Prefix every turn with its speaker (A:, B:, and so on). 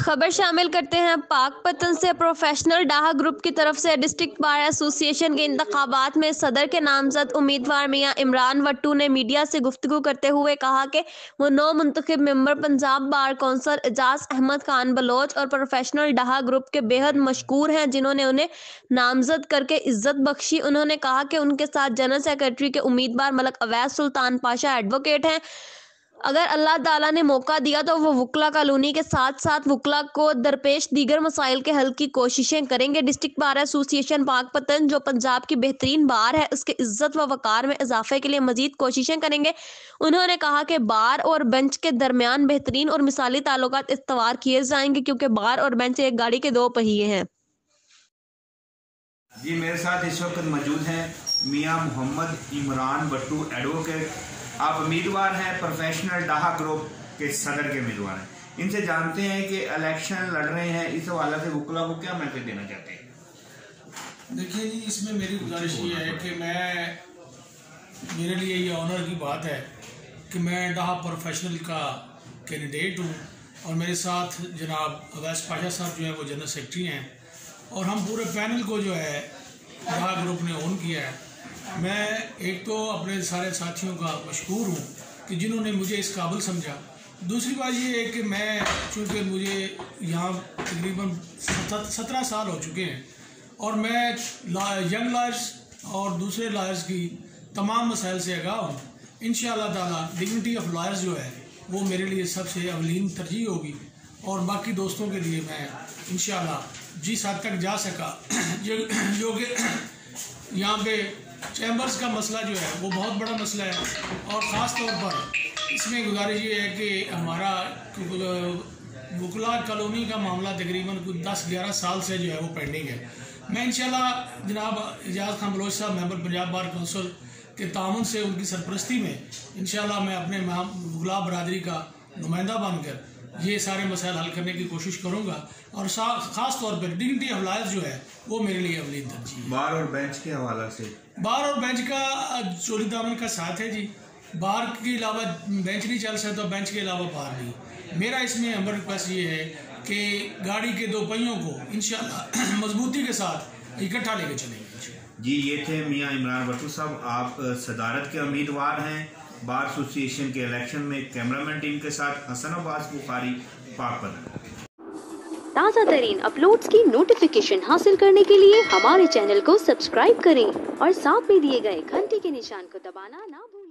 A: खबर शामिल करते हैं पाकपतन से। प्रोफेशनल डाहा ग्रुप की तरफ से डिस्ट्रिक्ट बार एसोसिएशन के इंतखाबात में सदर के नामजद उम्मीदवार मियां इमरान वट्टू ने मीडिया से गुफ्तगू करते हुए कहा कि वो नौ मुंतखब member Punjab bar council Ejaz Ahmad Khan Baloch और प्रोफेशनल डाहा ग्रुप के बेहद मशकूर हैं जिन्होंने उन्हें नामजद करके इज्जत बख्शी। उन्होंने कहा कि उनके साथ जनरल सेक्रेटरी के उम्मीदवार मलक अवैस सुल्तान पाशा एडवोकेट हैं। अगर अल्लाह ताला ने मौका दिया तो वो वकला कॉलोनी के साथ साथ वकला को दरपेश दीगर मसाइल के हल की कोशिशें करेंगे। डिस्ट्रिक्ट बार एसोसिएशन पाकपतन जो पंजाब की बेहतरीन बार है उसके इज्जत व वकार में इजाफे के लिए मजीद कोशिशें करेंगे। उन्होंने कहा कि बार और बेंच के दरमियान बेहतरीन और मिसाली ताल्लुकात इस्तवार किए जाएंगे क्योंकि बार और बेंच एक गाड़ी के दो पहिए हैं।
B: जी मेरे साथ इस वक्त मौजूद हैं मियां मोहम्मद इमरान वट्टू एडवोकेट। आप उम्मीदवार हैं प्रोफेशनल डाहा ग्रुप के सदर के उम्मीदवार हैं। इनसे जानते हैं कि इलेक्शन लड़ रहे हैं, इस हवाले से वकला को क्या मैसेज देना चाहते हैं।
C: देखिए जी, इसमें मेरी गुजारिश ये है कि मेरे लिए ये ऑनर की बात है कि मैं डाहा प्रोफेशनल का कैंडिडेट हूँ और मेरे साथ जनाब अवैस पाशा साहब जो है वो जनरल सेक्रेटरी हैं और हम पूरे पैनल को जो है डाहा ग्रुप ने ऑन किया है। मैं एक तो अपने सारे साथियों का मशकूर हूँ कि जिन्होंने मुझे इस काबिल समझा। दूसरी बात ये है कि मैं चूँकि मुझे यहाँ तकरीबन 17 साल हो चुके हैं और मैं यंग लॉयर्स और दूसरे लॉयर्स की तमाम मसाइल से आगाह हूँ। इंशाअल्लाह ताला डिग्निटी ऑफ लॉयर्स जो है वो मेरे लिए सबसे अवलीन तरजीह होगी और बाकी दोस्तों के लिए मैं इंशाअल्लाह जिस हद तक जा सका जो कि यहाँ पे चैम्बर्स का मसला जो है वो बहुत बड़ा मसला है और ख़ास तौर पर इसमें गुजारिश ये है कि हमारा वकला कॉलोनी का मामला तकरीबन कुछ 10-11 साल से जो है वो पेंडिंग है। मैं इंशाल्लाह जनाब एजाज खान बलोच साहब मेंबर पंजाब बार कौंसिल के ताउन से उनकी सरपरस्ती में इंशाल्लाह मैं अपने वकला बरादरी का नुमाइंदा बनकर ये सारे मसाइल हल करने की कोशिश करूँगा और ख़ास तौर पर डिग्निटी ऑफ लॉयर्स जो है वो मेरे लिए अवलीन तरजीह है।
B: बार और बेंच के हवाला से
C: बार और बेंच का चोरी दामन का साथ है जी। बार के अलावा बेंच नहीं चल सकता, बेंच के अलावा बार नहीं। मेरा इसमें हम्बल रिक्वेस्ट ये है कि गाड़ी के दो पहियों को इंशाल्लाह मजबूती के साथ इकट्ठा लेके चलेंगे।
B: जी ये थे मियां इमरान वट्टू साहब। आप सदारत के उम्मीदवार हैं बार एसोसिएशन के इलेक्शन में। कैमरामैन टीम के साथ हसन अब्बास बुखारी, पाकपतन।
D: ताज़ा तरीन अपलोड्स की नोटिफिकेशन हासिल करने के लिए हमारे चैनल को सब्सक्राइब करें और साथ में दिए गए घंटी के निशान को दबाना ना भूलें।